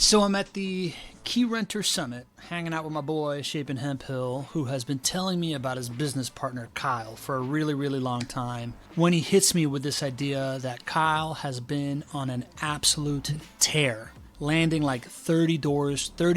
So I'm at the Key Renter Summit, hanging out with my boy, Shapin' Hemp Hill, who has been telling me about his business partner, Kyle, for a really, really long time. When he hits me with this idea that Kyle has been on an absolute tear, landing like 30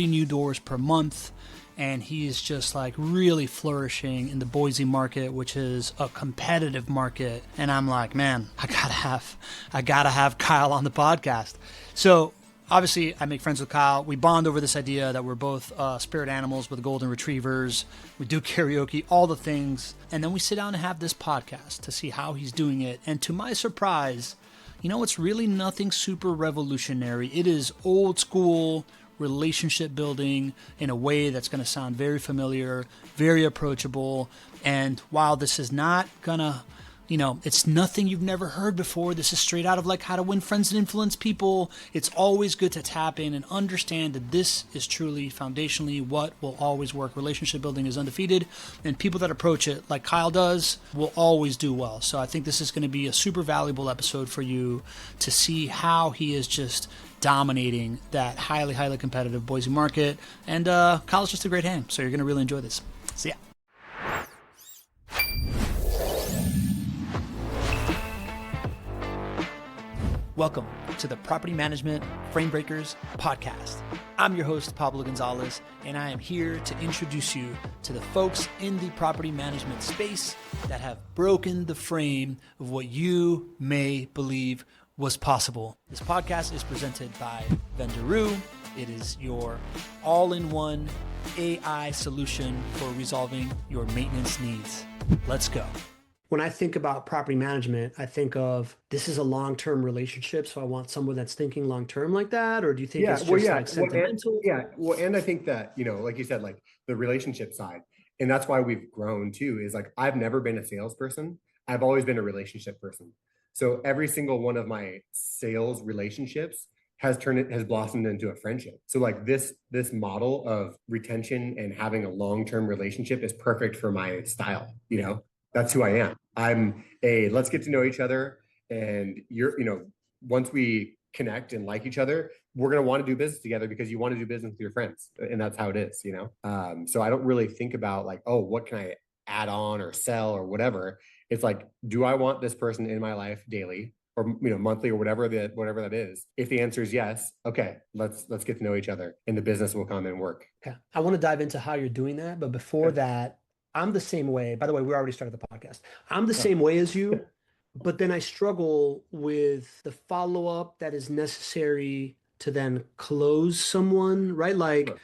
new doors per month, and he is just like really flourishing in the Boise market, which is a competitive market. And I'm like, man, I gotta have Kyle on the podcast. So obviously, I make friends with Kyle. We bond over this idea that we're both spirit animals with golden retrievers. We do karaoke, all the things. And then we sit down and have this podcast to see how he's doing it. And to my surprise, it's really nothing super revolutionary. It is old school relationship building in a way that's going to sound very familiar, very approachable. And while this is not going to it's nothing you've never heard before. This is straight out of like How to Win Friends and Influence People. It's always good to tap in and understand that this is truly foundationally what will always work. Relationship building is undefeated, and people that approach it like Kyle does will always do well. So I think this is going to be a super valuable episode for you to see how he is just dominating that highly, highly competitive Boise market. And Kyle's just a great hang, so you're going to really enjoy this. See ya. Welcome to the Property Management Frame Breakers podcast. I'm your host, Pablo Gonzalez, and I am here to introduce you to the folks in the property management space that have broken the frame of what you may believe was possible. This podcast is presented by Vendoroo. It is your all-in-one AI solution for resolving your maintenance needs. Let's go. When I think about property management, I think of this is a long-term relationship. So I want someone that's thinking long-term like that. Or do you think it's just like sentimental? And I think that, like you said, like the relationship side, and that's why we've grown too, is like, I've never been a salesperson. I've always been a relationship person. So every single one of my sales relationships has blossomed into a friendship. So like this model of retention and having a long-term relationship is perfect for my style. That's who I am. Let's get to know each other. And once we connect and like each other, we're going to want to do business together because you want to do business with your friends. And that's how it is, So I don't really think about like, oh, what can I add on or sell or whatever. It's like, do I want this person in my life daily or, monthly or whatever that is? If the answer is yes, okay, let's get to know each other and the business will come and work. Okay. I want to dive into how you're doing that. But before that, I'm the same way. By the way, we already started the podcast. I'm the same way as you, but then I struggle with the follow-up that is necessary to then close someone, right? Like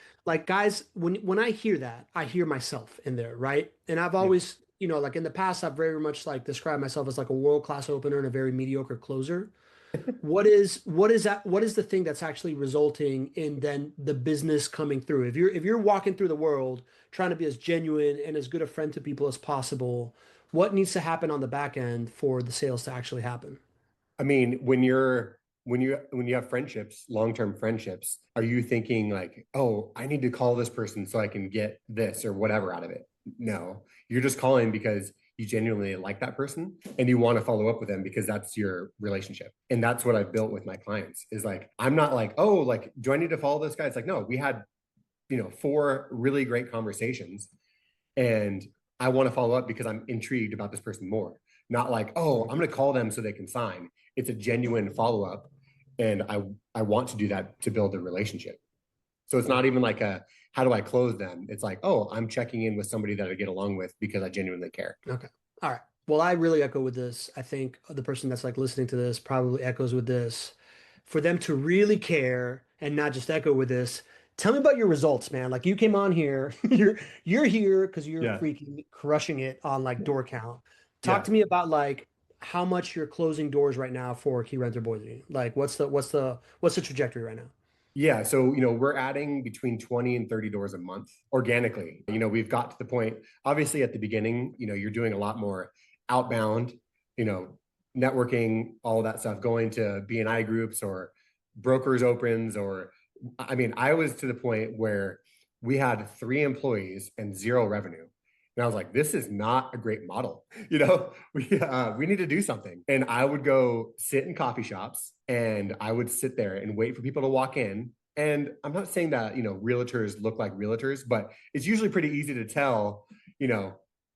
guys, when I hear that, I hear myself in there, right? And I've always, like in the past, I've very much like described myself as like a world-class opener and a very mediocre closer. What is the thing that's actually resulting in then the business coming through? If you're walking through the world trying to be as genuine and as good a friend to people as possible, what needs to happen on the back end for the sales to actually happen? I mean, when you have friendships, long-term friendships, are you thinking like, oh, I need to call this person so I can get this or whatever out of it? No, you're just calling because you genuinely like that person and you want to follow up with them because that's your relationship. And that's what I've built with my clients is like, I'm not like, oh, like, do I need to follow this guy? It's like, no, we had, 4 really great conversations and I want to follow up because I'm intrigued about this person more. Not like, oh, I'm going to call them so they can sign. It's a genuine follow-up. And I want to do that to build a relationship. So it's not even like how do I close them? It's like, oh, I'm checking in with somebody that I get along with because I genuinely care. Okay. All right. Well, I really echo with this. I think the person that's like listening to this probably echoes with this. For them to really care and not just echo with this, tell me about your results, man. Like you came on here, you're here because you're freaking crushing it on like door count. Talk to me about like how much you're closing doors right now for Key Renter Boise. Like what's the trajectory right now? Yeah. So, we're adding between 20 and 30 doors a month organically. We've got to the point, obviously at the beginning, you're doing a lot more outbound, networking, all that stuff, going to BNI groups or brokers opens, or, I was to the point where we had 3 employees and 0 revenue. And I was like, this is not a great model. We need to do something. And I would go sit in coffee shops and I would sit there and wait for people to walk in And I'm not saying that, realtors look like realtors, but it's usually pretty easy to tell,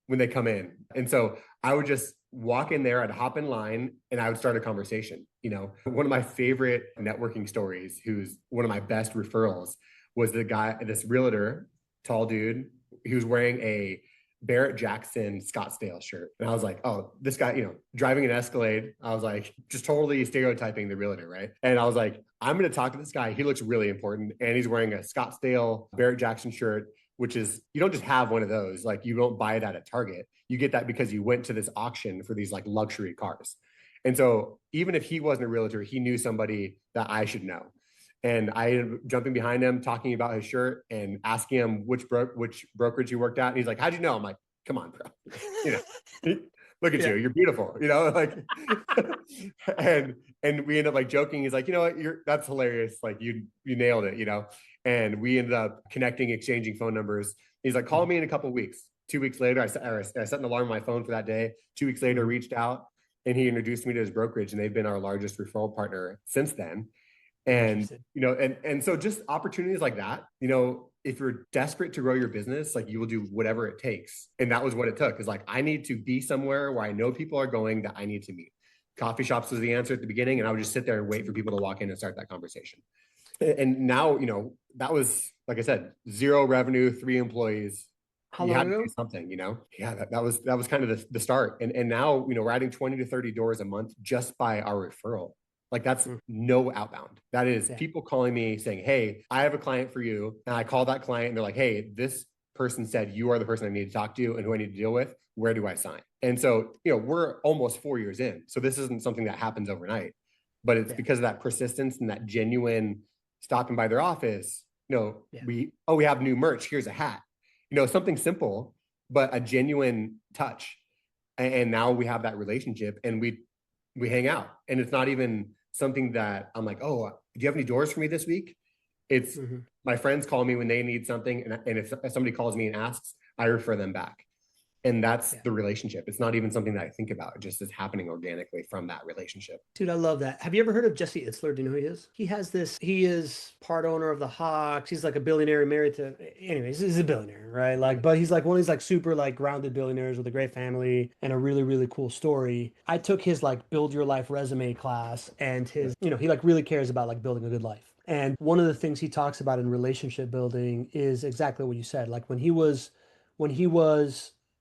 when they come in. And so I would just walk in there, I'd hop in line and I would start a conversation. One of my favorite networking stories, who's one of my best referrals, was this realtor, tall dude. He was wearing a Barrett Jackson Scottsdale shirt. And I was like, oh, this guy, driving an Escalade. I was like, just totally stereotyping the realtor, right? And I was like, I'm going to talk to this guy. He looks really important. And he's wearing a Scottsdale Barrett Jackson shirt, which is, you don't just have one of those. Like, you don't buy that at Target. You get that because you went to this auction for these like luxury cars. And so even if he wasn't a realtor, he knew somebody that I should know. And I ended up jumping behind him, talking about his shirt and asking him which brokerage he worked at. And he's like, how'd you know? I'm like, come on, bro. Look at you. You're beautiful. Like, and we end up like joking. He's like, you know what? That's hilarious. Like you nailed it, And we ended up connecting, exchanging phone numbers. He's like, call me in a couple of weeks. 2 weeks later, I set an alarm on my phone for that day. 2 weeks later, reached out and he introduced me to his brokerage, and they've been our largest referral partner since then. And, and so just opportunities like that, if you're desperate to grow your business, like you will do whatever it takes. And that was what it took, is like, I need to be somewhere where I know people are going that I need to meet. Coffee shops was the answer at the beginning. And I would just sit there and wait for people to walk in and start that conversation. And now, that was, like I said, 0 revenue, 3 employees. How you long had ago? to do something, Yeah, that was kind of the start. And now, we're adding 20 to 30 doors a month just by our referral. Like, that's no outbound. That is people calling me saying, hey, I have a client for you. And I call that client and they're like, hey, this person said you are the person I need to talk to and who I need to deal with. Where do I sign? And so, we're almost 4 years in. So this isn't something that happens overnight, but it's because of that persistence and that genuine stopping by their office. We have new merch. Here's a hat, something simple, but a genuine touch. And now we have that relationship and we hang out, and it's not even something that I'm like, oh, do you have any doors for me this week? It's my friends call me when they need something. And if somebody calls me and asks, I refer them back. And that's the relationship. It's not even something that I think about. It just is happening organically from that relationship. Dude, I love that. Have you ever heard of Jesse Itzler? Do you know who he is? He is part owner of the Hawks. He's like a billionaire married to, anyways, he's a billionaire, right? Like, but he's like one of these like super like grounded billionaires with a great family and a really, really cool story. I took his like build your life resume class, and his, he like really cares about like building a good life. And one of the things he talks about in relationship building is exactly what you said. Like when he was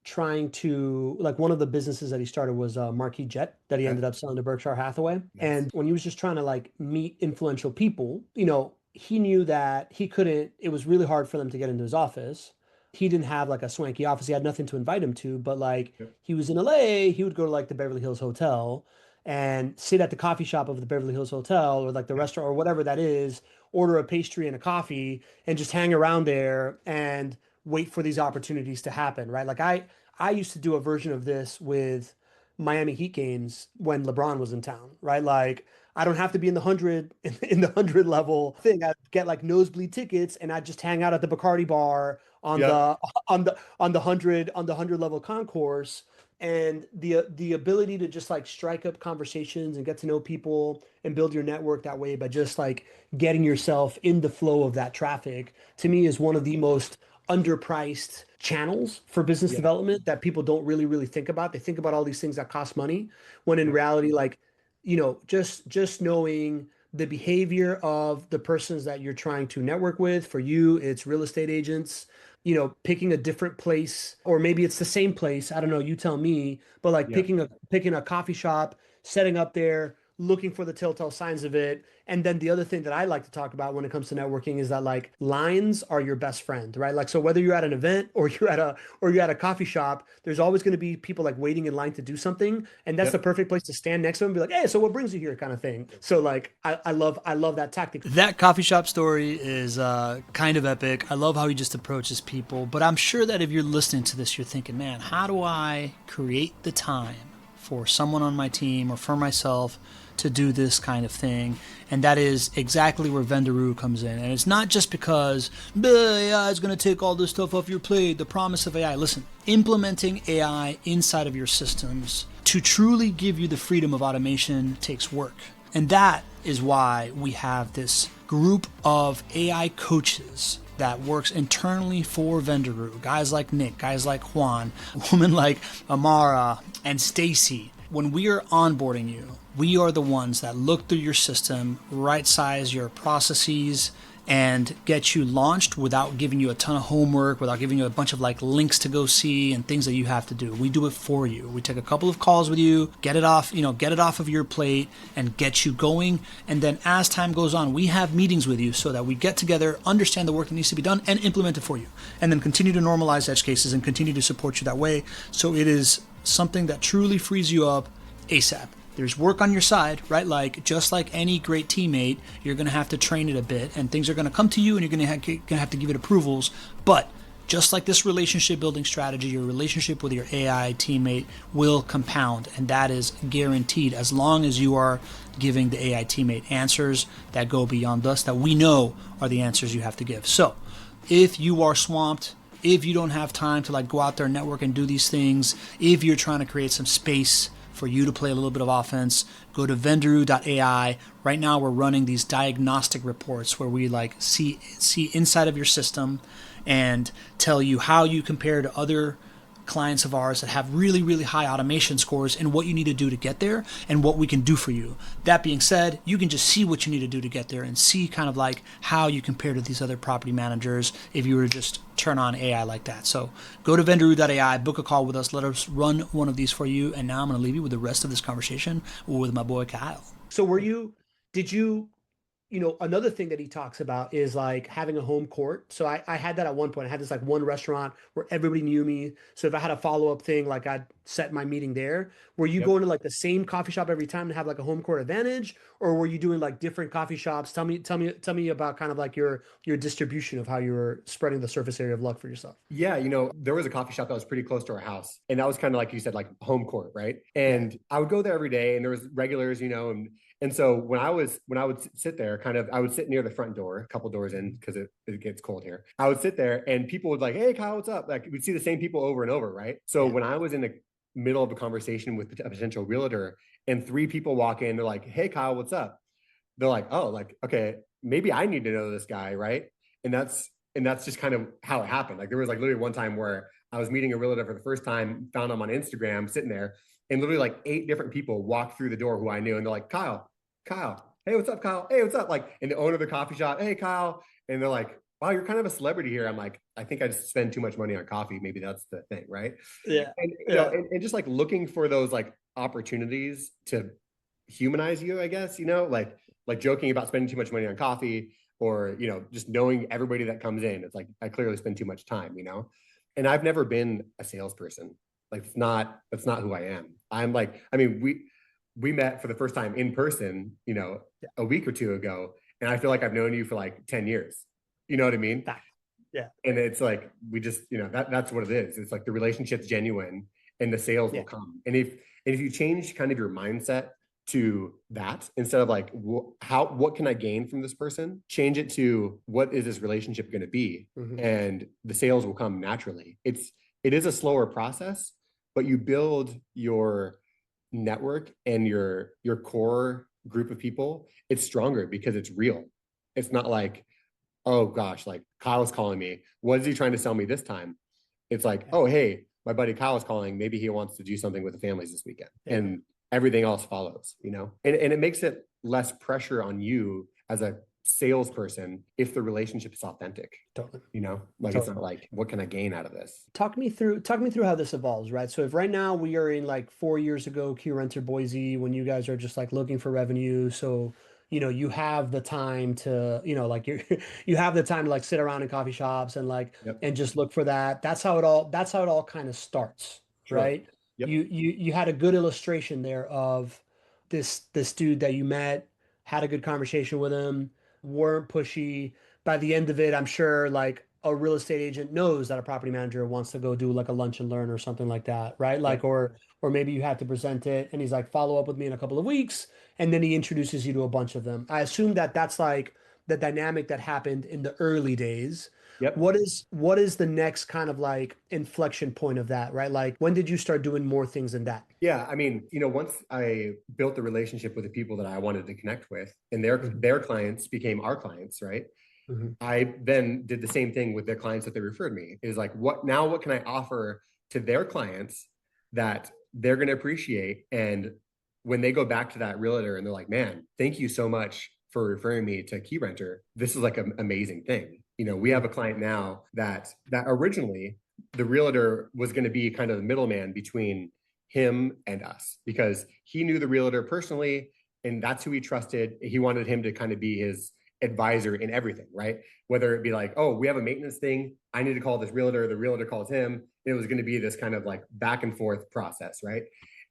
trying to, like, one of the businesses that he started was Marquis Jet that he ended up selling to Berkshire Hathaway. And when he was just trying to like meet influential people, he knew that it was really hard for them to get into his office. He didn't have like a swanky office. He had nothing to invite him to, but like he was in LA, he would go to like the Beverly Hills Hotel and sit at the coffee shop of the Beverly Hills Hotel or like the restaurant or whatever that is, order a pastry and a coffee and just hang around there and wait for these opportunities to happen, right? Like I used to do a version of this with Miami Heat games when LeBron was in town, right? Like I don't have to be in the 100 level thing. I get like nosebleed tickets and I just hang out at the Bacardi bar on the 100 level concourse. And the ability to just like strike up conversations and get to know people and build your network that way by just like getting yourself in the flow of that traffic, to me, is one of the most underpriced channels for business development that people don't really think about. They think about all these things that cost money, when in reality, like, just knowing the behavior of the persons that you're trying to network with. For you, it's real estate agents, picking a different place, or maybe it's the same place. I don't know, you tell me, but like picking a coffee shop, setting up there, looking for the telltale signs of it. And then the other thing that I like to talk about when it comes to networking is that like lines are your best friend, right? Like, so whether you're at an event or you're at a coffee shop, there's always going to be people like waiting in line to do something. And that's the perfect place to stand next to them and be like, hey, so what brings you here, kind of thing. So like, I love that tactic. That coffee shop story is kind of epic. I love how he just approaches people, but I'm sure that if you're listening to this, you're thinking, man, how do I create the time for someone on my team or for myself to do this kind of thing? And that is exactly where Vendoroo comes in. And it's not just because AI is going to take all this stuff off your plate, the promise of AI. Listen, implementing AI inside of your systems to truly give you the freedom of automation takes work. And that is why we have this group of AI coaches that works internally for Vendoroo. Guys like Nick, guys like Juan, women like Amara and Stacy. When we are onboarding you, we are the ones that look through your system, right size your processes, and get you launched without giving you a ton of homework, without giving you a bunch of like links to go see and things that you have to do. We do it for you. We take a couple of calls with you, get it off of your plate and get you going. And then as time goes on, we have meetings with you so that we get together, understand the work that needs to be done and implement it for you. And then continue to normalize edge cases and continue to support you that way. So it is something that truly frees you up ASAP. There's work on your side, right? Like just like any great teammate, you're going to have to train it a bit and things are going to come to you and you're going to have to give it approvals. But just like this relationship building strategy, your relationship with your AI teammate will compound, and that is guaranteed as long as you are giving the AI teammate answers that go beyond us, that we know are the answers you have to give. So if you are swamped, if you don't have time to like go out there and network and do these things, if you're trying to create some space for you to play a little bit of offense, go to vendoroo.ai. Right now we're running these diagnostic reports where we like see inside of your system and tell you how you compare to other clients of ours that have really, really high automation scores and what you need to do to get there and what we can do for you. That being said, you can just see what you need to do to get there and see kind of like how you compare to these other property managers if you were to just turn on AI like that. So go to vendoroo.ai, book a call with us, let us run one of these for you. And now I'm going to leave you with the rest of this conversation with my boy Kyle. So did you, another thing that he talks about is like having a home court. So I had that at one point. I had this like one restaurant where everybody knew me. So if I had a follow-up thing, like I'd set my meeting there. Were you going to like the same coffee shop every time to have like a home court advantage? Or were you doing like different coffee shops? Tell me about kind of like your distribution of how you were spreading the surface area of luck for yourself. Yeah, there was a coffee shop that was pretty close to our house. And that was kind of like you said, like home court, right? And I would go there every day and there was regulars, and so when I would sit there, I would sit near the front door, a couple doors in because it gets cold here. I would sit there and people would like, hey Kyle, what's up? Like we'd see the same people over and over, right? So when I was in the middle of a conversation with a potential realtor and three people walk in, they're like, hey Kyle, what's up? They're like, oh, like, okay, maybe I need to know this guy, right? And that's just kind of how it happened. Like there was like literally one time where I was meeting a realtor for the first time, found him on Instagram, sitting there, and literally like 8 different people walked through the door who I knew, and they're like, Kyle, hey, what's up, Kyle? Hey, what's up? Like, and the owner of the coffee shop, hey, Kyle, and they're like, wow, you're kind of a celebrity here. I'm like, I think I just spend too much money on coffee. Maybe that's the thing, right? Yeah. And and just like looking for those like opportunities to humanize you, I guess, like joking about spending too much money on coffee or, just knowing everybody that comes in. It's like, I clearly spend too much time, and I've never been a salesperson. Like, that's not who I am. I'm like, I mean, we met for the first time in person, a week or two ago. And I feel like I've known you for like 10 years. You know what I mean? Yeah. And it's like, we just, that's what it is. It's like the relationship's genuine and the sales will come. And if you change kind of your mindset to that, instead of like, what can I gain from this person? Change it to what is this relationship going to be? Mm-hmm. And the sales will come naturally. It is a slower process, but you build your network and your core group of people, it's stronger because it's real. It's not like, oh gosh, like Kyle's calling me. What is he trying to sell me this time? It's like, oh, hey, my buddy Kyle is calling. Maybe he wants to do something with the families this weekend. Yeah. And everything else follows, and it makes it less pressure on you as a salesperson if the relationship is authentic. Totally. It's not like, what can I gain out of this? Talk me through how this evolves, right? So if right now we are in like 4 years ago, Key Renter Boise, when you guys are just like looking for revenue. So, you have the time to, like you have the time to like sit around in coffee shops and like, and just look for that. That's how it all kind of starts, sure. Right? Yep. You had a good illustration there of this dude that you met, had a good conversation with him, weren't pushy. By the end of it, I'm sure like a real estate agent knows that a property manager wants to go do like a lunch and learn or something like that, right? Like, or maybe you have to present it and he's like, follow up with me in a couple of weeks. And then he introduces you to a bunch of them. I assume that that's like the dynamic that happened in the early days. Yep. What is the next kind of like inflection point of that, right? Like when did you start doing more things than that? Yeah, I mean, once I built the relationship with the people that I wanted to connect with, and Mhm. their clients became our clients, right? Mhm. I then did the same thing with the clients that they referred me. Is like, what can I offer to their clients that they're going to appreciate? And when they go back to that realtor and they're like, man, thank you so much for referring me to Key Renter. This is like an amazing thing. We have a client now that originally the realtor was going to be kind of the middleman between him and us because he knew the realtor personally and that's who he trusted. He wanted him to kind of be his advisor in everything, right? Whether it be like, oh, we have a maintenance thing, I need to call this realtor, the realtor calls him. It was going to be this kind of like back and forth process, right?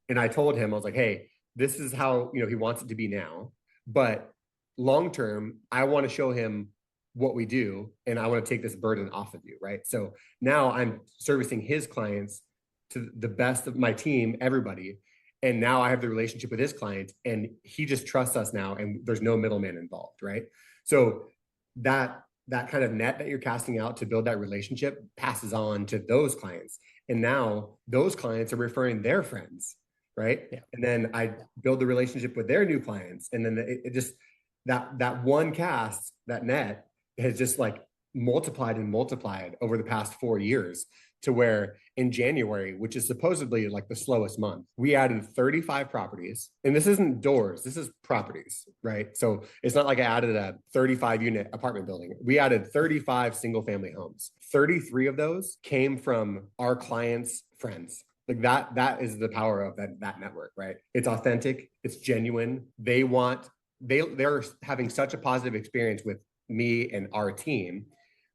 And I told him, I was like, hey, this is how he wants it to be now, but long term, I want to show him what we do, and I want to take this burden off of you, right? So now I'm servicing his clients to the best of my team, everybody. And now I have the relationship with his client and he just trusts us now and there's no middleman involved, right? So that kind of net that you're casting out to build that relationship passes on to those clients. And now those clients are referring their friends, right? Yeah. And then I build the relationship with their new clients. And then it just that one cast, that net has just like multiplied and multiplied over the past 4 years to where in January, which is supposedly like the slowest month, we added 35 properties. And this isn't doors, this is properties, right? So it's not like I added a 35 unit apartment building. We added 35 single family homes. 33 of those came from our clients' friends. Like that is the power of that network, right? It's authentic, it's genuine. They're having such a positive experience with me and our team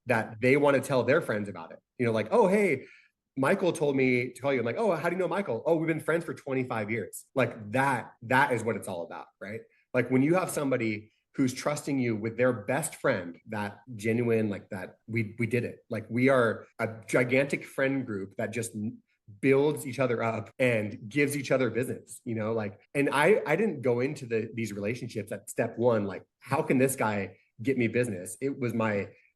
that they want to tell their friends about it. Like, oh, hey, Michael told me to call you. I'm like, oh, how do you know Michael? Oh, we've been friends for 25 years. Like that is what it's all about, right? Like when you have somebody who's trusting you with their best friend, that genuine, like that, we did it. Like we are a gigantic friend group that just builds each other up and gives each other business, like, and I didn't go into these relationships at step one, like, how can this guy get me business? It was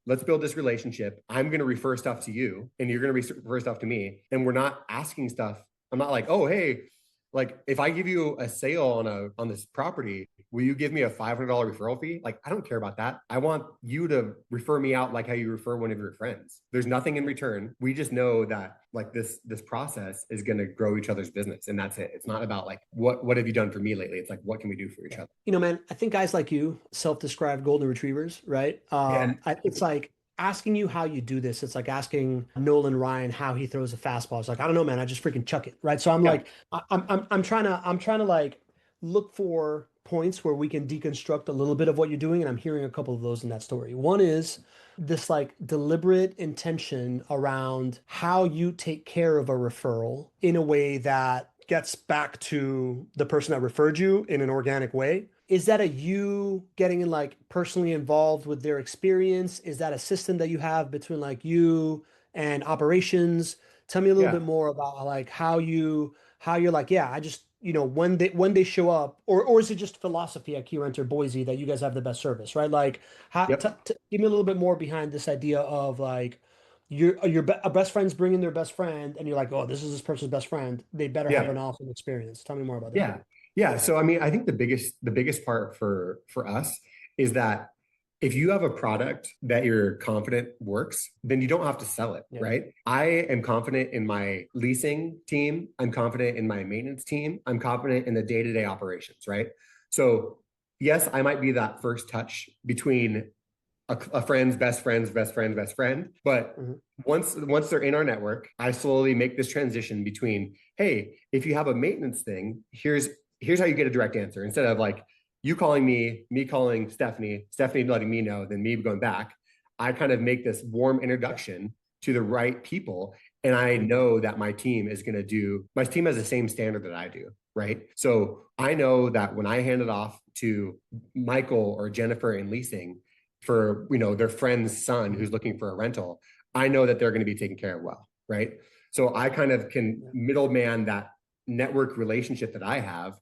let's build this relationship. I'm going to refer stuff to you and you're going to refer stuff to me. And we're not asking stuff. I'm not like, oh, hey, like if I give you a sale on this property, will you give me a $500 referral fee? Like, I don't care about that. I want you to refer me out like how you refer one of your friends. There's nothing in return. We just know that like this process is going to grow each other's business. And that's it. It's not about like, what have you done for me lately? It's like, what can we do for each other? Man, I think guys like you, self-described golden retrievers, right? It's like asking you how you do this. It's like asking Nolan Ryan how he throws a fastball. It's like, I don't know, man. I just freaking chuck it, right? So I'm like, I'm trying to like look for points where we can deconstruct a little bit of what you're doing, and I'm hearing a couple of those in that story. One is this like deliberate intention around how you take care of a referral in a way that gets back to the person that referred you in an organic way. Is that a you getting in like personally involved with their experience? Is that a system that you have between like you and operations? Tell me a little Yeah. bit more about like how you're like, yeah, I just, when they show up, or is it just philosophy at Key Renter Boise that you guys have the best service, right? Like Yep. give me a little bit more behind this idea of like a best friend's bringing their best friend and you're like, oh, this is this person's best friend. They better have Yeah. an awesome experience. Tell me more about that. Yeah. Yeah. So I mean, I think the biggest part for us is that if you have a product that you're confident works, then you don't have to sell it, Yeah. right? I am confident in my leasing team. I'm confident in my maintenance team. I'm confident in the day-to-day operations, right? So yes, I might be that first touch between a friend's best friend's best friend's best friend. But Mhm. once they're in our network, I slowly make this transition between, hey, if you have a maintenance thing, here's how you get a direct answer. Instead of like you calling me calling Stephanie letting me know, then me going back. I kind of make this warm introduction to the right people. And I know that my team has the same standard that I do. Right. So I know that when I hand it off to Michael or Jennifer in leasing, for their friend's son who's looking for a rental, I know that they're going to be taken care of well, right? So I kind of can middleman that network relationship that I have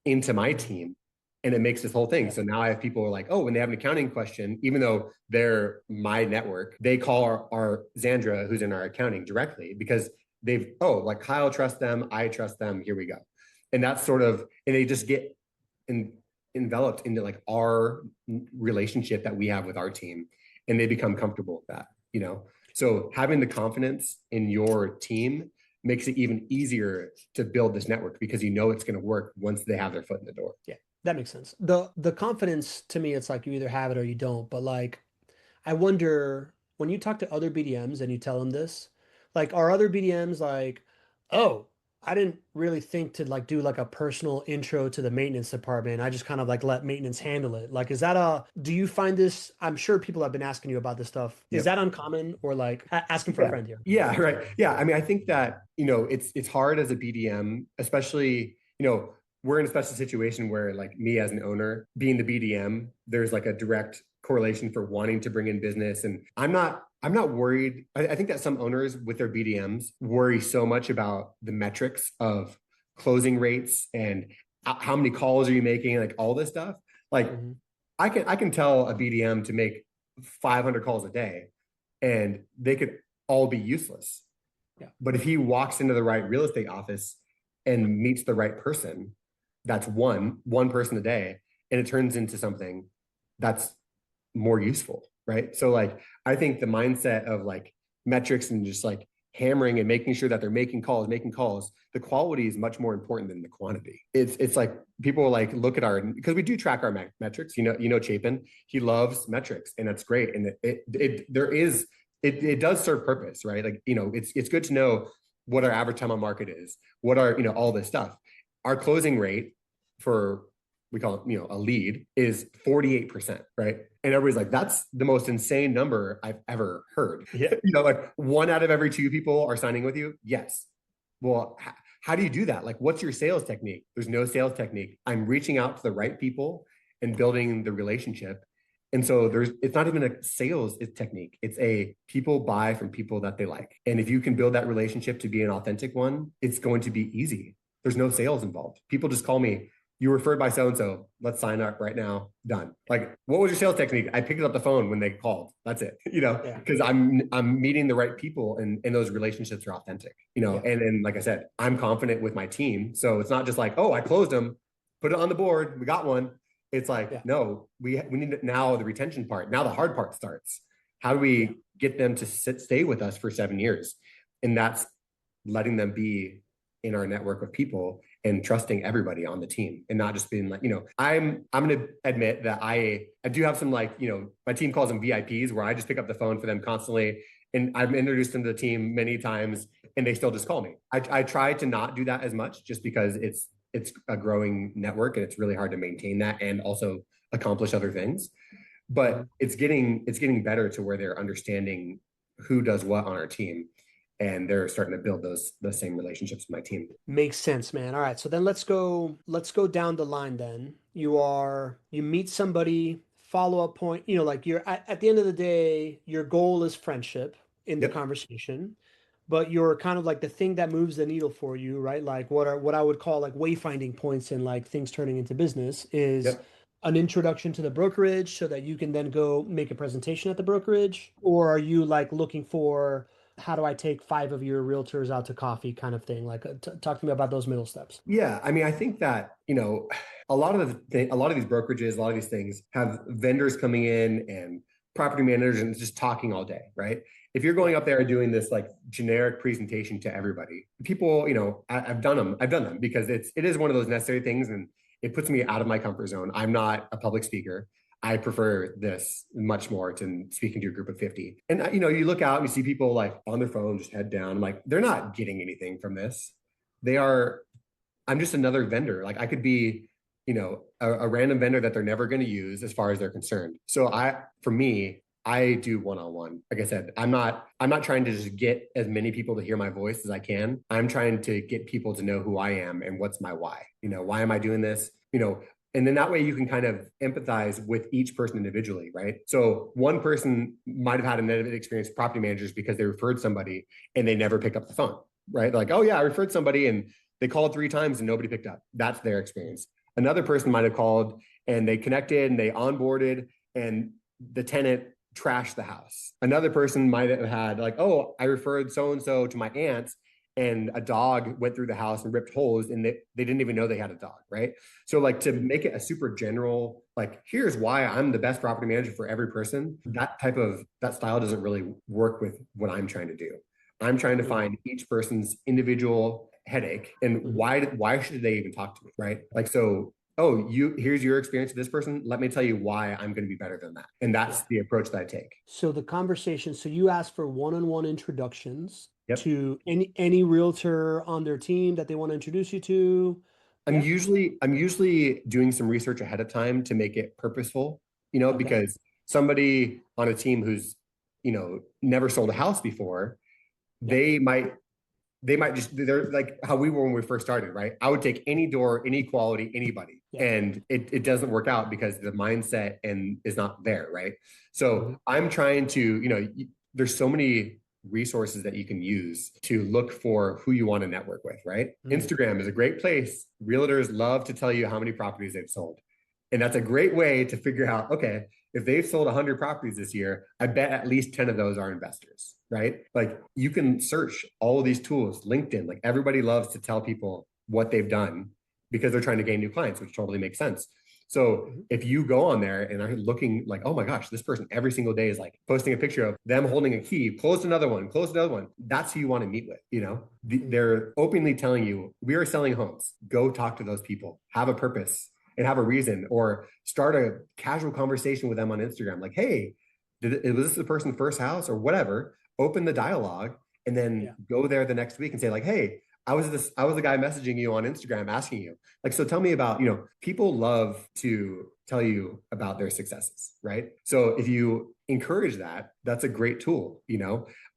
into my team, And it makes this whole thing. So now I have people who are like, oh, when they have an accounting question, even though they're my network, they call our Zandra, who's in our accounting, directly because like Kyle trusts them, I trust them, here we go. And that's sort of, and they just get enveloped into like our relationship that we have with our team, and they become comfortable with that, So having the confidence in your team makes it even easier to build this network because it's going to work once they have their foot in the door. Yeah, that makes sense. The confidence, to me, it's like you either have it or you don't. But like, I wonder when you talk to other BDMs and you tell them this, like, are other BDMs like, oh, I didn't really think to like do like a personal intro to the maintenance department. I just kind of like let maintenance handle it. Like, do you find this? I'm sure people have been asking you about this stuff. Is that uncommon, or like asking for a friend here? Yeah, right. Yeah. I mean, I think that, it's hard as a BDM, especially, we're in a special situation where like me as an owner being the BDM, there's like a direct correlation for wanting to bring in business. And I'm not worried. I think that some owners with their BDMs worry so much about the metrics of closing rates and how many calls are you making, like all this stuff. Like I can tell a BDM to make 500 calls a day and they could all be useless. Yeah. But if he walks into the right real estate office and meets the right person, that's one person a day, and it turns into something that's more useful, right? So like, I think the mindset of like metrics and just like hammering and making sure that they're making calls, the quality is much more important than the quantity. It's like people like look at because we do track our metrics, Chapin, he loves metrics, and that's great. And it does serve purpose, right? Like, it's good to know what our average time on market is, what are, all this stuff. Our closing rate for, we call it, a lead is 48%, right? And everybody's like, that's the most insane number I've ever heard. Yeah. Like 1 out of every 2 people are signing with you. Yes. Well, how do you do that? Like, what's your sales technique? There's no sales technique. I'm reaching out to the right people and building the relationship. And so it's not even a sales technique. It's people buy from people that they like. And if you can build that relationship to be an authentic one, it's going to be easy. There's no sales involved. People just call me, you referred by so-and-so, let's sign up right now, done. Like, what was your sales technique? I picked up the phone when they called. That's it, because I'm meeting the right people, and those relationships are authentic, and like I said, I'm confident with my team. So it's not just like, oh, I closed them, put it on the board, we got one. It's like, no, we need now the retention part. Now the hard part starts. How do we get them to stay with us for 7 years? And that's letting them be in our network of people and trusting everybody on the team, and not just being like, I'm going to admit that I do have some, like, my team calls them VIPs, where I just pick up the phone for them constantly. And I've introduced them to the team many times and they still just call me. I try to not do that as much, just because it's a growing network and it's really hard to maintain that and also accomplish other things. But it's getting better to where they're understanding who does what on our team, and they're starting to build those same relationships with my team. Makes sense, man. All right, so then let's go down the line. Then you meet somebody, follow-up point, like you're at the end of the day, your goal is friendship in the conversation, but you're kind of like the thing that moves the needle for you, right? Like what I would call like wayfinding points in like things turning into business is an introduction to the brokerage so that you can then go make a presentation at the brokerage? Or are you like looking for, how do I take 5 of your realtors out to coffee kind of thing? Like talk to me about those middle steps. Yeah. I mean, I think that, a lot of these brokerages, a lot of these things have vendors coming in and property managers and just talking all day, right? If you're going up there and doing this like generic presentation to everybody, people, I've done them because it is one of those necessary things, and it puts me out of my comfort zone. I'm not a public speaker. I prefer this much more to speaking to a group of 50. And, you look out and you see people like on their phone, just head down. I'm like, they're not getting anything from this. I'm just another vendor. Like I could be, a random vendor that they're never going to use as far as they're concerned. So for me, I do one-on-one. Like I said, I'm not trying to just get as many people to hear my voice as I can. I'm trying to get people to know who I am and what's my why. Why am I doing this? And then that way you can kind of empathize with each person individually, right? So one person might have had a negative experience with property managers because they referred somebody and they never picked up the phone, right? They're like, oh yeah, I referred somebody and they called 3 times and nobody picked up. That's their experience. Another person might have called and they connected and they onboarded and the tenant trashed the house. Another person might have had like, oh, I referred so and so to my aunt's and a dog went through the house and ripped holes and they didn't even know they had a dog, right? So like to make it a super general, like here's why I'm the best property manager for every person, that style doesn't really work with what I'm trying to do. I'm trying to find each person's individual headache and why should they even talk to me, right? Like, so here's your experience with this person. Let me tell you why I'm going to be better than that. And that's the approach that I take. So the conversation, so you ask for one-on-one introductions Yep. to any realtor on their team that they want to introduce you to. I'm usually doing some research ahead of time to make it purposeful, because somebody on a team who's, never sold a house before, they might they're like how we were when we first started, right? I would take any door, any quality, anybody. And it doesn't work out because the mindset and is not there, right? So I'm trying to, there's so many resources that you can use to look for who you want to network with, right? Instagram is a great place. Realtors love to tell you how many properties they've sold. And that's a great way to figure out, okay, if they've sold 100 properties this year, I bet at least 10 of those are investors, right? Like you can search all of these tools, LinkedIn, like everybody loves to tell people what they've done because they're trying to gain new clients, which totally makes sense. So if you go on there and are looking like, oh my gosh, this person every single day is like posting a picture of them holding a key, closed another one, that's who you want to meet with, they're openly telling you, we are selling homes. Go talk to those people, have a purpose and have a reason, or start a casual conversation with them on Instagram. Like, hey, was this the person's first house or whatever? Open the dialogue and then go there the next week and say like, hey, I was the guy messaging you on Instagram asking you. Like, so tell me about, people love to tell you about their successes, right? So if you encourage that, that's a great tool.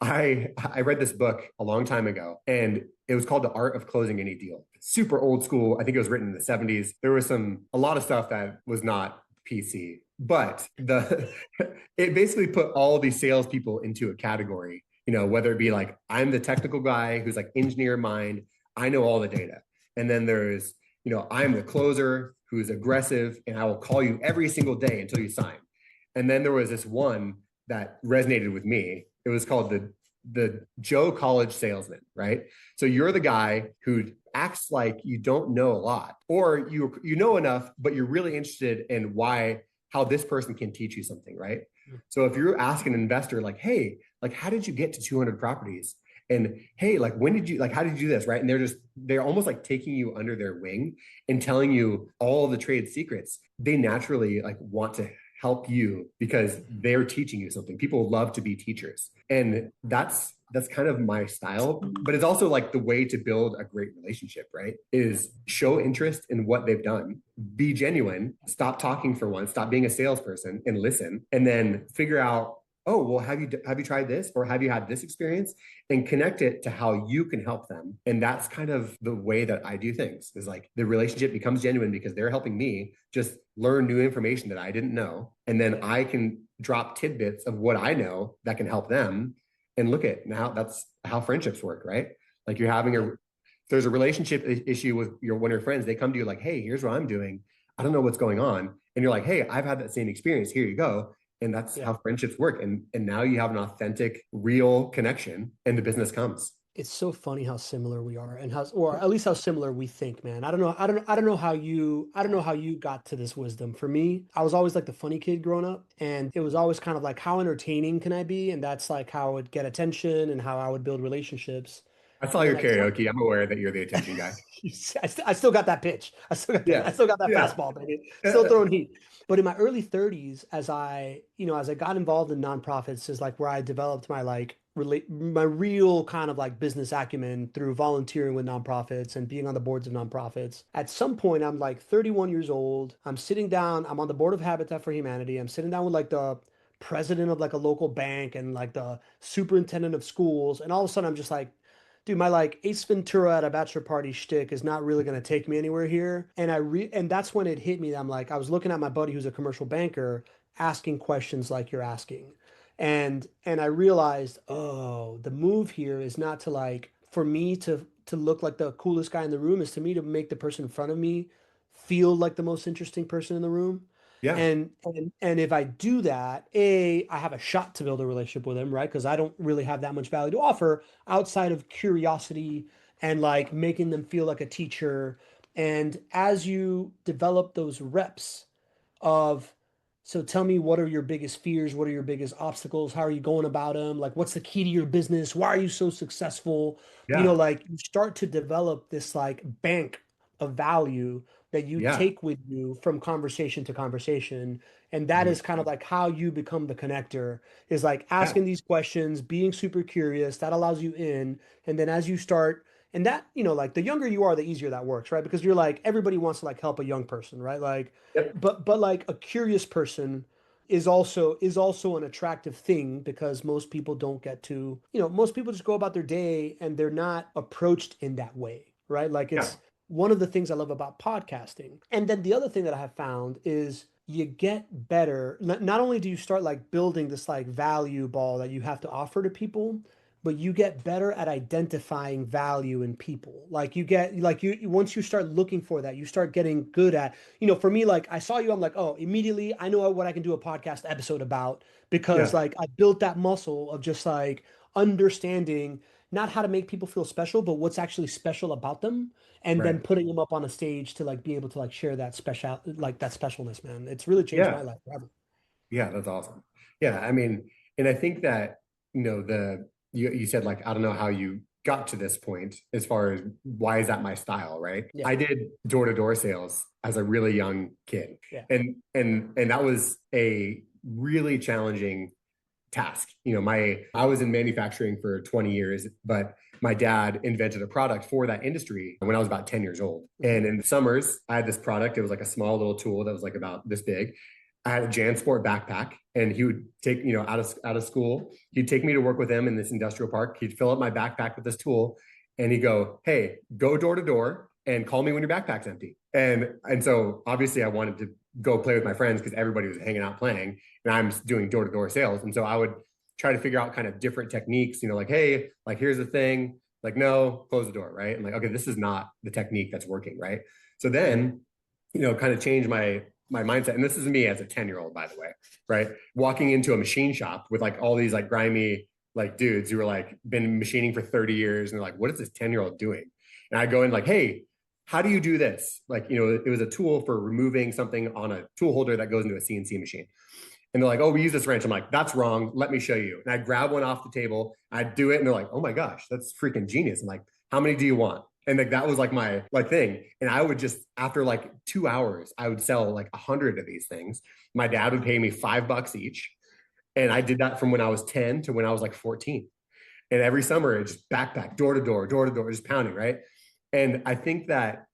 I read this book a long time ago and it was called The Art of Closing Any Deal. Super old school. I think it was written in the 70s. There was a lot of stuff that was not PC, but it basically put all these salespeople into a category, whether it be like, I'm the technical guy who's like engineer mind, I know all the data. And then there's, I'm the closer who's aggressive and I will call you every single day until you sign. And then there was this one that resonated with me. It was called the Joe College salesman, right? So you're the guy who acts like you don't know a lot, or you know enough, but you're really interested in how this person can teach you something, right? So if you're asking an investor like, hey, like how did you get to 200 properties? And hey, like how did you do this, right? And they're almost like taking you under their wing and telling you all the trade secrets. They naturally like want to help you because they're teaching you something. People love to be teachers. And that's kind of my style, but it's also like the way to build a great relationship, right? Is show interest in what they've done, be genuine, stop talking for once, stop being a salesperson and listen, and then figure out, oh, well, have you tried this or have you had this experience, and connect it to how you can help them. And that's kind of the way that I do things, is like the relationship becomes genuine because they're helping me just learn new information that I didn't know. And then I can drop tidbits of what I know that can help them. And look at now, that's how friendships work, right? Like you're having there's a relationship issue with one of your friends. They come to you like, hey, here's what I'm doing. I don't know what's going on. And you're like, hey, I've had that same experience. Here you go. And that's how friendships work. And now you have an authentic, real connection and the business comes. It's so funny how similar we are and or at least how similar we think, man. I don't know how you got to this wisdom. For me, I was always like the funny kid growing up, and it was always kind of like, how entertaining can I be? And that's like how I would get attention and how I would build relationships. I saw your karaoke. I'm aware that you're the attention guy. I still got that pitch. I still got that fastball, baby. Still throwing heat. But in my early 30s, as I got involved in nonprofits, is like where I developed my my real kind of like business acumen through volunteering with nonprofits and being on the boards of nonprofits. At some point, I'm like 31 years old. I'm sitting down. I'm on the board of Habitat for Humanity. I'm sitting down with like the president of like a local bank and like the superintendent of schools. And all of a sudden, I'm just like, dude, my like Ace Ventura at a bachelor party shtick is not really going to take me anywhere here. And and that's when it hit me. I'm like, I was looking at my buddy who's a commercial banker asking questions like you're asking. And I realized, oh, the move here is not to like, for me to look like the coolest guy in the room, is to me to make the person in front of me feel like the most interesting person in the room. Yeah. And if I do that, I have a shot to build a relationship with them, right? Because I don't really have that much value to offer outside of curiosity and like making them feel like a teacher. And as you develop those reps of, so tell me, what are your biggest fears? What are your biggest obstacles? How are you going about them? Like, what's the key to your business? Why are you so successful? Yeah. Like you start to develop this like bank of value that you Yeah. take with you from conversation to conversation. And that Mhm. is kind of like how you become the connector, is like Yeah. asking these questions, being super curious. That allows you in. And then as you start, and that, like the younger you are, the easier that works, right? Because you're like, everybody wants to like help a young person, right? Like, Yep. but like a curious person is also an attractive thing, because most people don't get to, most people just go about their day and they're not approached in that way, right? Like Yeah. it's one of the things I love about podcasting. And then the other thing that I have found is you get better. Not only do you start like building this like value ball that you have to offer to people, but you get better at identifying value in people. Like you get like you once you start looking for that, you start getting good at, for me, like I saw you, I'm like, oh, immediately I know what I can do a podcast episode about, because Yeah. like I built that muscle of just like understanding not how to make people feel special, but what's actually special about them, and then Right. putting them up on a stage to like be able to like share that special, like that specialness, man. It's really changed my Yeah. life forever. Yeah. That's awesome. Yeah. I mean, and I think that, you said like, I don't know how you got to this point as far as why is that my style, right? Yeah. I did door-to-door sales as a really young kid. Yeah. And that was a really challenging task. I was in manufacturing for 20 years, but my dad invented a product for that industry when I was about 10 years old. Mhm. And in the summers, I had this product. It was like a small little tool that was like about this big. I had a JanSport backpack, and he would take, out of school, he'd take me to work with him in this industrial park. He'd fill up my backpack with this tool, and he'd go, "Hey, go door to door and call me when your backpack's empty." And so obviously I wanted to go play with my friends because everybody was hanging out playing, and I'm doing door to door sales. And so I would try to figure out kind of different techniques, like, hey, like, here's the thing, like, no, close the door, right? And like, okay, this is not the technique that's working, right? So then, kind of change my mindset. And this is me as a 10-year-old, by the way, right? Walking into a machine shop with like all these like grimy like dudes who were like been machining for 30 years, and they're like, what is this 10-year-old doing? And I go in like, hey, how do you do this? Like, it was a tool for removing something on a tool holder that goes into a CNC machine. And they're like, oh, we use this wrench. I'm like, that's wrong. Let me show you. And I grab one off the table. I'd do it. And they're like, oh my gosh, that's freaking genius. I'm like, how many do you want? And like that was like my like thing. And I would just, after like 2 hours, I would sell like 100 of these things. My dad would pay me $5 each. And I did that from when I was 10 to when I was like 14. And every summer, it just backpack, door to door, just pounding, right? And I think that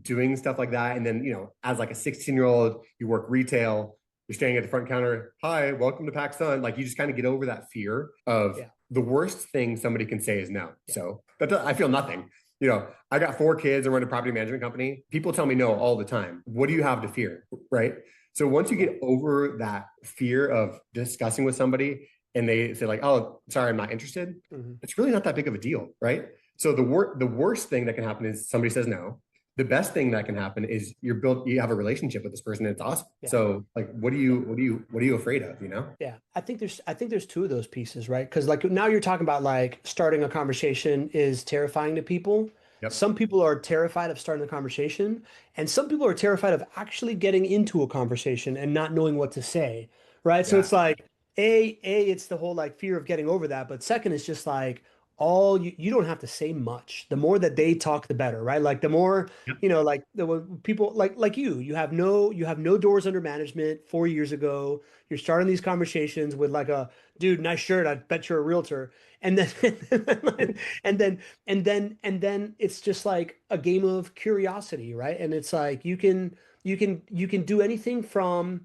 doing stuff like that, and then, as like a 16-year-old, you work retail, you're standing at the front counter, hi, welcome to PacSun. Like, you just kind of get over that fear of Yeah. the worst thing somebody can say is no. Yeah. So I feel nothing. I got 4 kids and run a property management company. People tell me no all the time. What do you have to fear? Right. So once you get over that fear of discussing with somebody and they say like, oh, sorry, I'm not interested, Mhm. it's really not that big of a deal. Right. So the worst thing that can happen is somebody says no. The best thing that can happen is you have a relationship with this person, and it's awesome. Yeah. So like, what are you afraid of, Yeah, I think there's two of those pieces, right? Because like now you're talking about like starting a conversation is terrifying to people. Yep. Some people are terrified of starting a conversation, and some people are terrified of actually getting into a conversation and not knowing what to say, right? So Yeah. it's like it's the whole like fear of getting over that, but second is just like all you don't have to say much. The more that they talk, the better, right? Like the more Yep. like the when people like you have no doors under management 4 years ago. You're starting these conversations with like a dude, nice shirt. I bet you're a realtor. And then and then it's just like a game of curiosity, right? And it's like you can do anything from,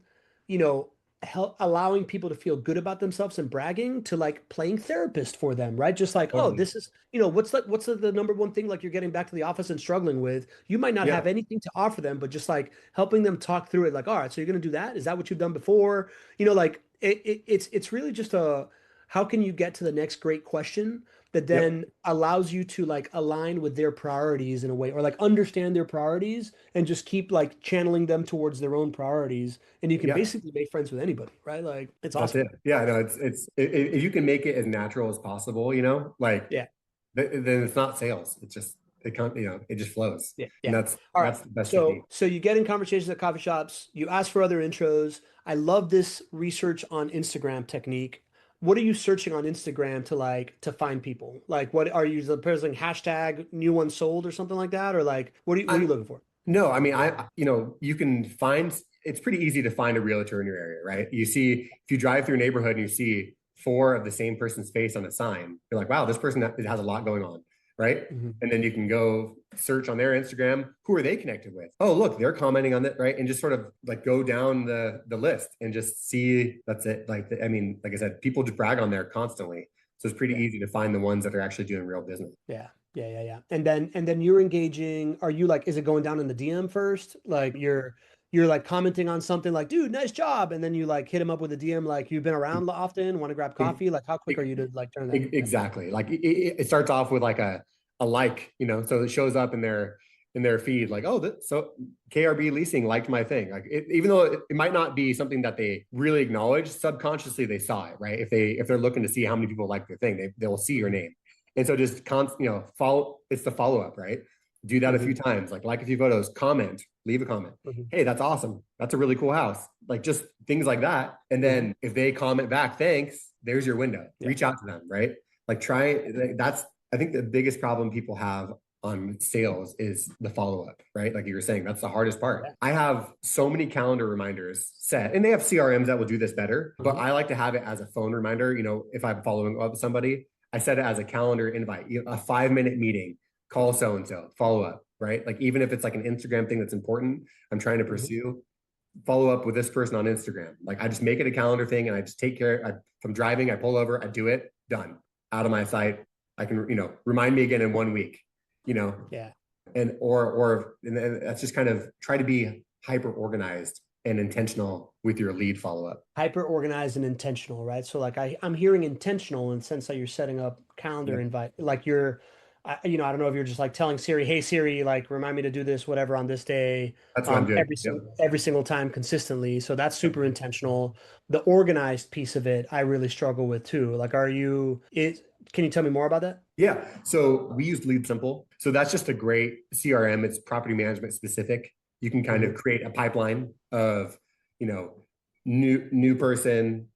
you know, help allowing people to feel good about themselves and bragging to like playing therapist for them, right? Just like, oh, Totally. this is, what's the number one thing like you're getting back to the office and struggling with. You might not have Yeah. anything to offer them, but just like helping them talk through it. Like, all right, so you're gonna do that? Is that what you've done before? Like it's really just how can you get to the next great question that Yep. then allows you to like align with their priorities in a way, or like understand their priorities and just keep like channeling them towards their own priorities. And you can Yeah. basically make friends with anybody, right? Like it's That's awesome. it. Yeah. No, if you can make it as natural as possible, like Yeah. then it's not sales. It's just, it just flows. Yeah. And Yeah. that's, All right. that's the best So technique. so you get in conversations at coffee shops, you ask for other intros. I love this research on Instagram technique. What are you searching on Instagram to like to find people? Like what are you posting hashtag new one sold or something like that? Or like what are you looking for? No, I mean, you can find, it's pretty easy to find a realtor in your area, right? You see, if you drive through a neighborhood and you see four of the same person's face on a sign, you're like, wow, this person has a lot going on, right? Mhm. And then you can go search on their Instagram. Who are they connected with? Oh, look, they're commenting on that, right? And just sort of like go down the list and just see. That's it. I mean, like I said, people just brag on there constantly, so it's pretty Yeah. easy to find the ones that are actually doing real business. Yeah. Yeah, yeah, yeah. And then you're engaging, are you like, is it going down in the DM first? Like you're like commenting on something like, dude, nice job. And then you like hit him up with a DM like you've been around often, want to grab coffee? Like how quick are you to like turn that? Exactly. Like it starts off with like a like, so it shows up in their feed, like, oh, so KRB leasing liked my thing. Like even though it might not be something that they really acknowledge, subconsciously they saw it, right? If they're looking to see how many people like their thing, they will see your Mhm. name. And so just follow. It's the follow up, right? Do that a few Mhm. times, like a few photos, comment, leave a comment. Mhm. Hey, that's awesome. That's a really cool house. Like just things like that. And Mhm. then if they comment back, thanks, there's your window. Yeah. Reach out to them, right? Like that's I think the biggest problem people have on sales is the follow up, right? Like you were saying, that's the hardest part. Yeah. I have so many calendar reminders set, and they have CRMs that will do this better, but Mhm. I like to have it as a phone reminder. If I'm following up with somebody, I set it as a calendar invite, a 5-minute meeting, call so and so, follow up, right? Like even if it's like an Instagram thing that's important, I'm trying to Mhm. pursue, follow up with this person on Instagram. Like I just make it a calendar thing and I just take care. If I'm driving, I pull over, I do it, done, out of my sight. I can, remind me again in 1 week, you know, Yeah. and that's just kind of try to be hyper organized and intentional with your lead follow up. Hyper organized and intentional, right? So like I'm hearing intentional in the sense that you're setting up calendar Yep. invite, like I don't know if you're just like telling Siri, hey Siri, like remind me to do this, whatever on this day, That's what I'm doing. every Yep. every single time consistently. So that's Yep. super intentional. The organized piece of it, I really struggle with too. Like, can you tell me more about that? Yeah. So we use Lead Simple. So that's just a great CRM. It's property management specific. You can kind of Mhm. create a pipeline of, you know, new person,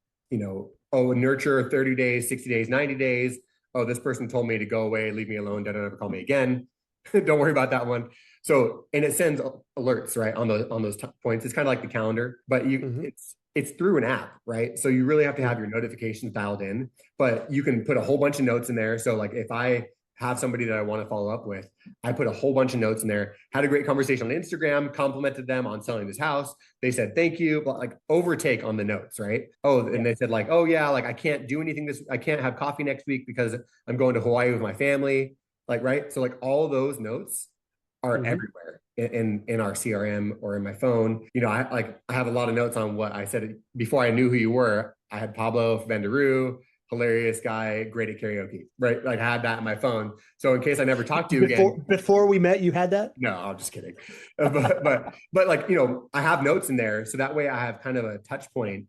oh, nurture 30 days, 60 days, 90 days. Oh, this person told me to go away, leave me alone, don't ever call me again. Don't worry about that one. So, and it sends alerts, right, on those points. It's kind of like the calendar, but Mhm. it's through an app, right? So you really have to Yeah. have your notifications dialed in, but you can put a whole bunch of notes in there. So like if I have somebody that I want to follow up with, I put a whole bunch of notes in there. Had a great conversation on Instagram, complimented them on selling this house. They said thank you, but like overtake on the notes, right? Oh, Yeah. and they said like, oh yeah, like I can't do anything I can't have coffee next week because I'm going to Hawaii with my family. Like, right. So like all those notes are Mhm. everywhere in our CRM or in my phone. I have a lot of notes on what I said before I knew who you were. I had Pablo Vendoroo, hilarious guy, great at karaoke, right? Like I had that in my phone. So in case I never talk to you again, Before we met, you had that? no, I'm just kidding. But like, I have notes in there. So that way I have kind of a touch point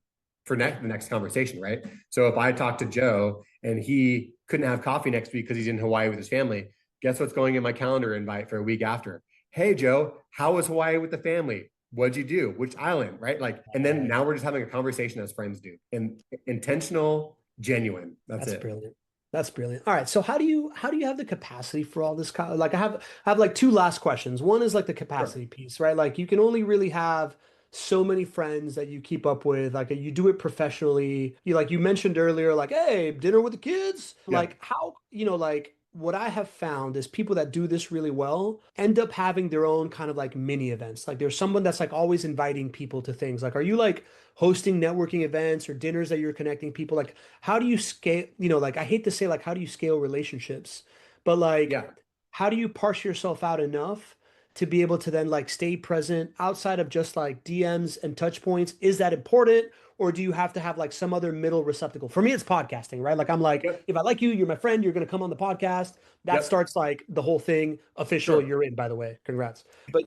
for Yeah. the next conversation, right? So if I talk to Joe and he couldn't have coffee next week because he's in Hawaii with his family, guess what's going in my calendar invite for a week after? Hey, Joe, how was Hawaii with the family? What'd you do? Which island, right? Like, and then now we're just having a conversation as friends do, and intentional, genuine. That's That's it. brilliant. That's brilliant. All right. So how do you have the capacity for all this? Like I have like two last questions. One is like the Sure. capacity piece, right? Like you can only really have so many friends that you keep up with. Like you do it professionally. You mentioned earlier, like, hey, dinner with the kids. Yeah. Like how, like what I have found is people that do this really well end up having their own kind of like mini events. Like there's someone that's like always inviting people to things. Like, are you like hosting networking events or dinners that you're connecting people? Like, how do you scale, like I hate to say like how do you scale relationships, but like Yeah. how do you parse yourself out enough to be able to then like stay present outside of just like DMs and touch points? Is that important? or do you have to have like some other middle receptacle? For me, it's podcasting, right? Like I'm like, Yep. if I like you, you're my friend, you're going to come on the podcast. That Yep. starts like the whole thing official. Sure. You're in, by the way. Congrats. But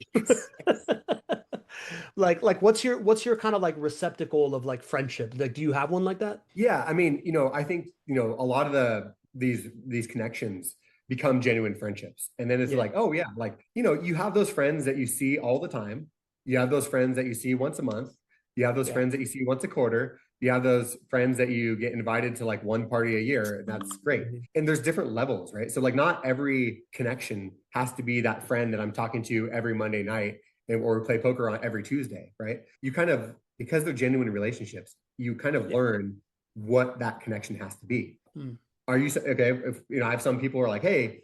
like what's your kind of like receptacle of like friendship? Like, do you have one like that? Yeah, I mean, I think, a lot of these connections become genuine friendships. And then it's Yeah. like, oh yeah, like, you have those friends that you see all the time. You have those friends that you see once a month. You have those Yeah. friends that you see once a quarter. You have those friends that you get invited to like one party a year. And that's great. Mhm. And there's different levels, right? So like not every connection has to be that friend that I'm talking to every Monday night or we play poker on every Tuesday, right? You kind of, because they're genuine relationships, you kind of Yeah. learn what that connection has to be. Mm. Are you okay? If I have some people who are like, hey,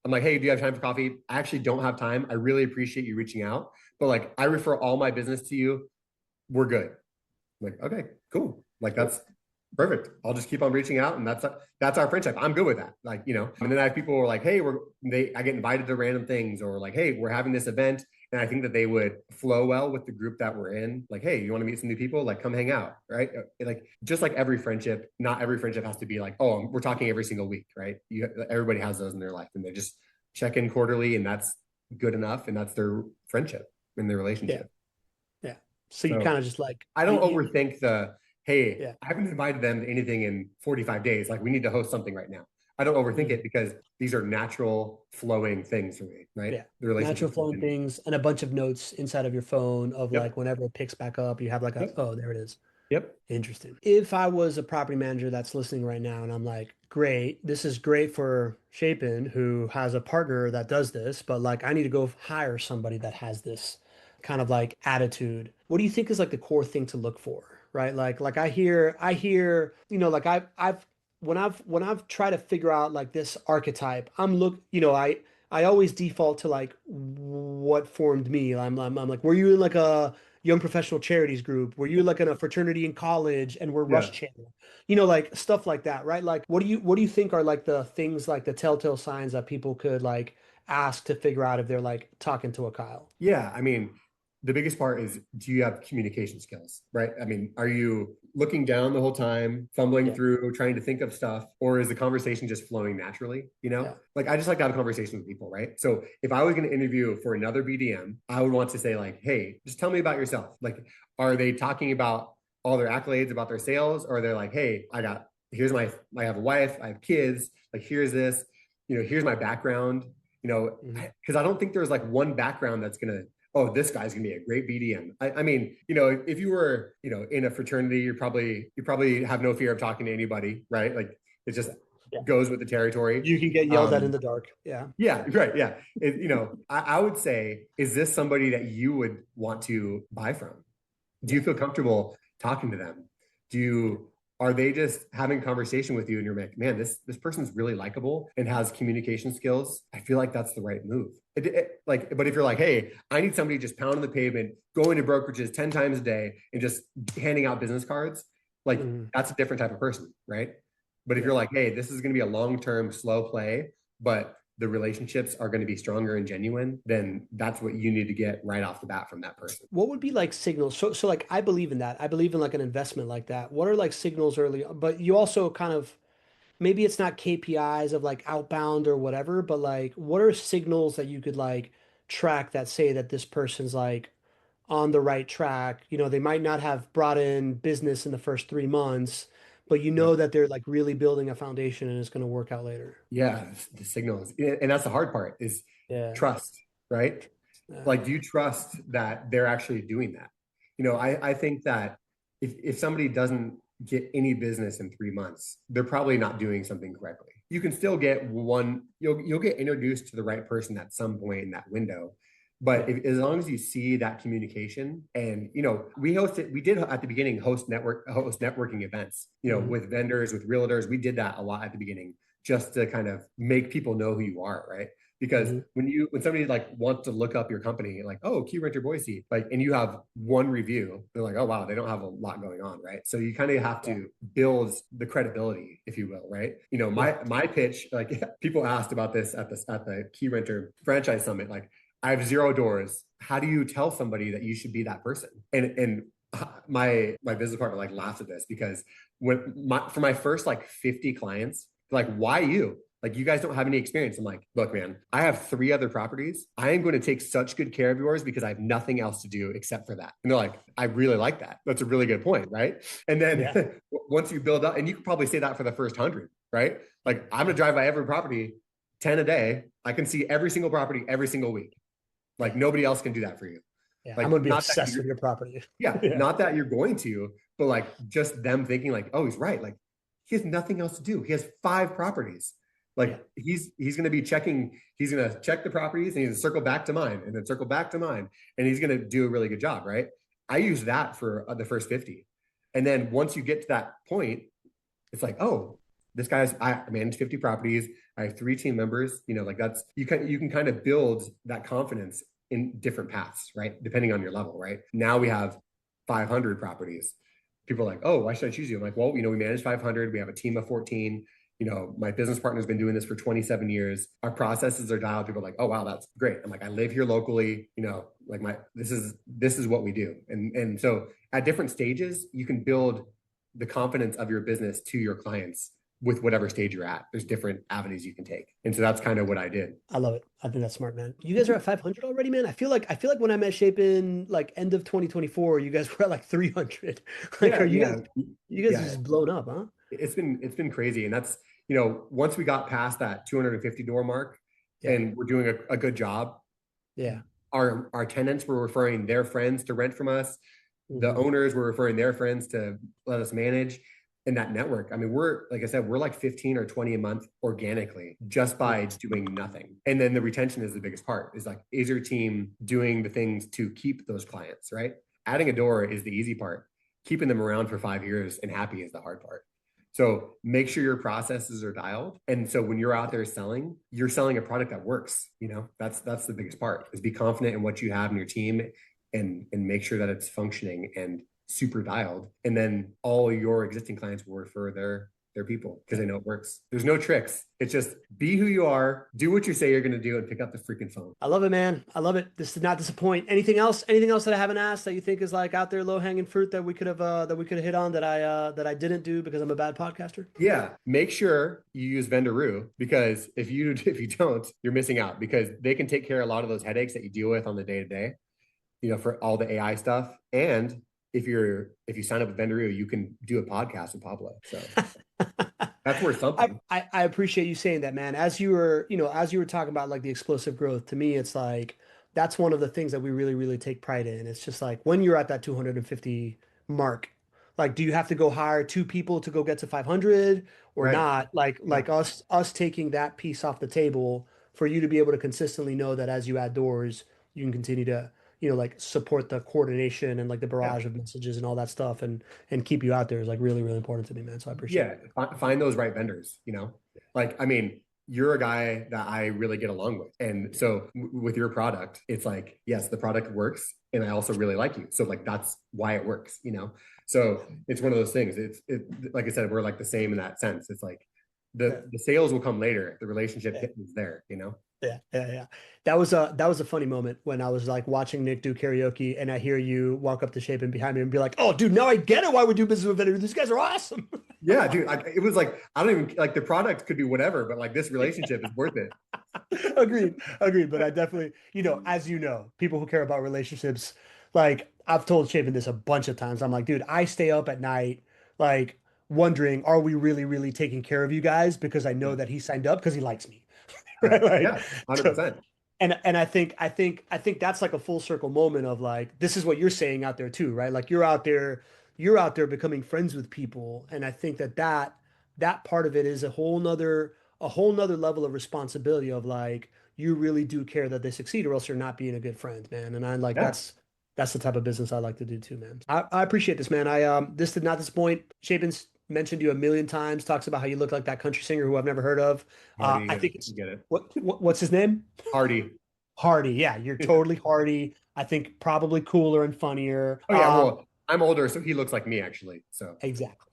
I'm like, hey, do you have time for coffee? I actually don't have time. I really appreciate you reaching out, but like, I refer all my business to you. We're good. I'm like, okay, cool. Like that's perfect. I'll just keep on reaching out, and that's our friendship. I'm good with that. Like, and then I have people who are like, hey, I get invited to random things, or like, hey, we're having this event, and I think that they would flow well with the group that we're in. Like, hey, you want to meet some new people? Like, come hang out, right? Like, just like every friendship, not every friendship has to be like, oh, we're talking every single week, right? Everybody has those in their life, and they just check in quarterly, and that's good enough, and that's their friendship and their Yeah. relationship. Yeah. So you kind of just like I don't overthink hey, Yeah. I haven't invited them to anything in 45 days. Like we need to host something right now. I don't overthink it because these are natural flowing things for me, right? Yeah. The relationship. Natural flowing things and a bunch of notes inside of your phone of Yep. like whenever it picks back up, you have like Yep. oh, there it is. Yep. Interesting. If I was a property manager that's listening right now and I'm like, great, this is great for Chapin who has a partner that does this, but like I need to go hire somebody that has this kind of like attitude. What do you think is like the core thing to look for? Right? Like I hear, like I've when I've tried to figure out like this archetype, I always default to like what formed me. I'm like, were you in like a young professional charities group? Were you like in a fraternity in college and we're Rush Yeah. Channel? Like stuff like that, right? Like what do you think are like the things like the telltale signs that people could like ask to figure out if they're like talking to a Kyle? Yeah. I mean, the biggest part is, do you have communication skills, right? I mean, are you looking down the whole time, fumbling Yeah. through, trying to think of stuff, or is the conversation just flowing naturally? Yeah. Like I just like to have a conversation with people, right? So if I was going to interview for another BDM, I would want to say like, hey, just tell me about yourself. Like, are they talking about all their accolades about their sales, or are they like, hey, I have a wife, I have kids, like here's this, here's my background, because I don't think there's like one background that's gonna, oh, this guy's gonna be a great BDM. I mean, if you were, in a fraternity, you probably have no fear of talking to anybody, right? Like it just goes with the territory. You can get yelled at in the dark. Yeah. Yeah, right. Yeah. I would say, is this somebody that you would want to buy from? Do you feel comfortable talking to them? Are they just having conversation with you and you're like, man, this person's really likable and has communication skills? I feel like that's the right move. But if you're like, hey, I need somebody just pounding the pavement, going to brokerages 10 times a day and just handing out business cards, like that's a different type of person, right? But if you're like, hey, this is going to be a long-term slow play, but the relationships are going to be stronger and genuine, then that's what you need to get right off the bat from that person. What would be like signals? So like I believe in that. I believe in like an investment like that. What are like signals early? But you also kind of maybe it's not KPIs of like outbound or whatever, but like what are signals that you could like track that say that this person's like on the right track? They might not have brought in business in the first 3 months, but that they're like really building a foundation and it's going to work out later. Yeah, the signals. And that's the hard part is trust, right? Like, do you trust that they're actually doing that? I think that if somebody doesn't get any business in 3 months, they're probably not doing something correctly. You can still get you'll get introduced to the right person at some point in that window. But as long as you see that communication, and we did at the beginning host networking events, with vendors, with realtors. We did that a lot at the beginning just to kind of make people know who you are, right? Because when somebody like wants to look up your company, like, oh, Key Renter Boise, like, and you have one review, they're like, oh wow, they don't have a lot going on, right? So you kind of have to build the credibility, if you will, right? My pitch, like people asked about this at the Key Renter Franchise Summit, like, I have 0 doors. How do you tell somebody that you should be that person? And my business partner like laughed at this because for my first like 50 clients, they're like, why you? Like, you guys don't have any experience. I'm like, look, man, I have 3 other properties. I am going to take such good care of yours because I have nothing else to do except for that. And they're like, I really like that. That's a really good point, right? And Yeah. then once you build up, and you could probably say that for the first 100, right? Like, I'm going to drive by every property 10 a day. I can see every single property every single week. Like, nobody else can do that for you. Yeah. I'm Like, gonna be not that obsessed with your property. yeah, Yeah. not that you're going to, but like just them thinking like, oh, he's right. Like, he has nothing else to do. He has 5 properties. Yeah. Like, he's going to be checking. He's going to check the properties, and he's going to circle back to mine, and then circle back to mine, and he's going to do a really good job, right? I use that for the first 50, and then once you get to that point, it's like, oh, I manage 50 properties. I have 3 team members. Like, that's you can kind of build that confidence in different paths, right? Depending on your level, right? Now we have 500 properties. People are like, oh, why should I choose you? I'm like, well, we manage 500. We have a team of 14. My business partner's been doing this for 27 years. Our processes are dialed. People are like, oh, wow, that's great. I'm like, I live here locally. Like this is what we do. And so at different stages, you can build the confidence of your business to your clients with whatever stage you're at. There's different avenues you can take. And so that's kind of what I did. I love it. I think that's smart, man. You guys are at 500 already, man. I feel like when I met Shapen, like end of 2024, you guys were at like 300. Like, Yeah, are you yeah, guys, you guys are yeah. just blown up, huh? It's been crazy. And that's, once we got past that 250 door mark Yeah. and we're doing a good job, Yeah. our tenants were referring their friends to rent from us. The Mhm. owners were referring their friends to let us manage in that network. I mean, like I said, we're like 15 or 20 a month organically just by doing nothing. And then the retention is the biggest part. Is like, is your team doing the things to keep those clients, right? Adding a door is the easy part. Keeping them around for 5 years and happy is the hard part. So make sure your processes are dialed. And so when you're out there selling, you're selling a product that works. That's the biggest part, is be confident in what you have in your team and make sure that it's functioning and super dialed. And then all your existing clients will refer their people because they know it works. There's no tricks. It's just be who you are, do what you say you're going to do, and pick up the freaking phone. I love it, man. I love it. This did not disappoint. Anything else? Anything else that I haven't asked that you think is like out there, low hanging fruit that we could have hit on that I didn't do because I'm a bad podcaster? Yeah, make sure you use Vendoroo, because if you don't, you're missing out, because they can take care of a lot of those headaches that you deal with on the day to day, for all the AI stuff. And if you sign up with Vendoroo, you can do a podcast with Pablo. So that's worth something. I appreciate you saying that, man. As you were talking about like the explosive growth, to me, it's like that's one of the things that we really, really take pride in. It's just like when you're at that 250 mark, like, do you have to go hire 2 people to go get to 500 or Right. not? Like, Yeah. us taking that piece off the table for you to be able to consistently know that as you add doors, you can continue to, like support the coordination and like the Yeah. barrage of messages and all that stuff and keep you out there is like really, really important to me, man. So I appreciate Yeah. it. Find those right vendors, like, I mean, you're a guy that I really get along with. And so with your product, it's like, yes, the product works. And I also really like you. So like, that's why it works. So it's one of those things. Like I said, we're like the same in that sense. It's like the sales will come later. The relationship is there. Yeah. That was a funny moment when I was like watching Nick do karaoke and I hear you walk up to Shapen behind me and be like, "Oh, dude, now I get it why we do business with Vendoroo. These guys are awesome." Yeah, dude. It was like, I don't even like, the product could be whatever, but like this relationship is worth it. Agreed. But I definitely, as people who care about relationships, like I've told Shapen this a bunch of times. I'm like, dude, I stay up at night, like wondering, are we really, really taking care of you guys? Because I know Yeah. that he signed up because he likes me. Yeah. Right? Like, Yeah. so, 100%. and I think that's like a full circle moment of like, this is what you're saying out there too, right? Like you're out there becoming friends with people. And I think that part of it is a whole nother level of responsibility of like, you really do care that they succeed or else you're not being a good friend, man. And I like, Yeah. that's the type of business I like to do too, man. I appreciate this, man. This did not disappoint. Shapen's mentioned you a million times, talks about how you look like that country singer who I've never heard of. Hardy. I think You it's get it. what's his name? Hardy. Hardy. Yeah, you're totally Hardy. I think probably cooler and funnier. Oh yeah. Well, I'm older, so he looks like me actually. So Exactly.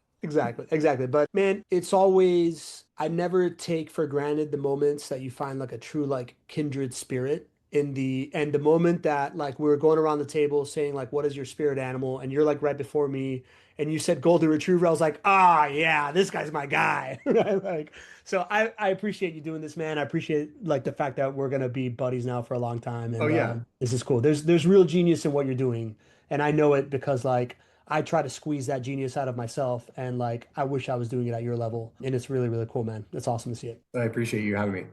But man, I never take for granted the moments that you find like a true like kindred spirit the moment that like we were going around the table saying like, what is your spirit animal? And you're like right before me and you said golden retriever. I was like, ah, yeah, this guy's my guy. Right? Like, so I appreciate you doing this, man. I appreciate like the fact that we're going to be buddies now for a long time. Oh And yeah. this is cool. There's real genius in what you're doing. And I know it because like I try to squeeze that genius out of myself. And like, I wish I was doing it at your level. And it's really, really cool, man. It's awesome to see it. I appreciate you having me.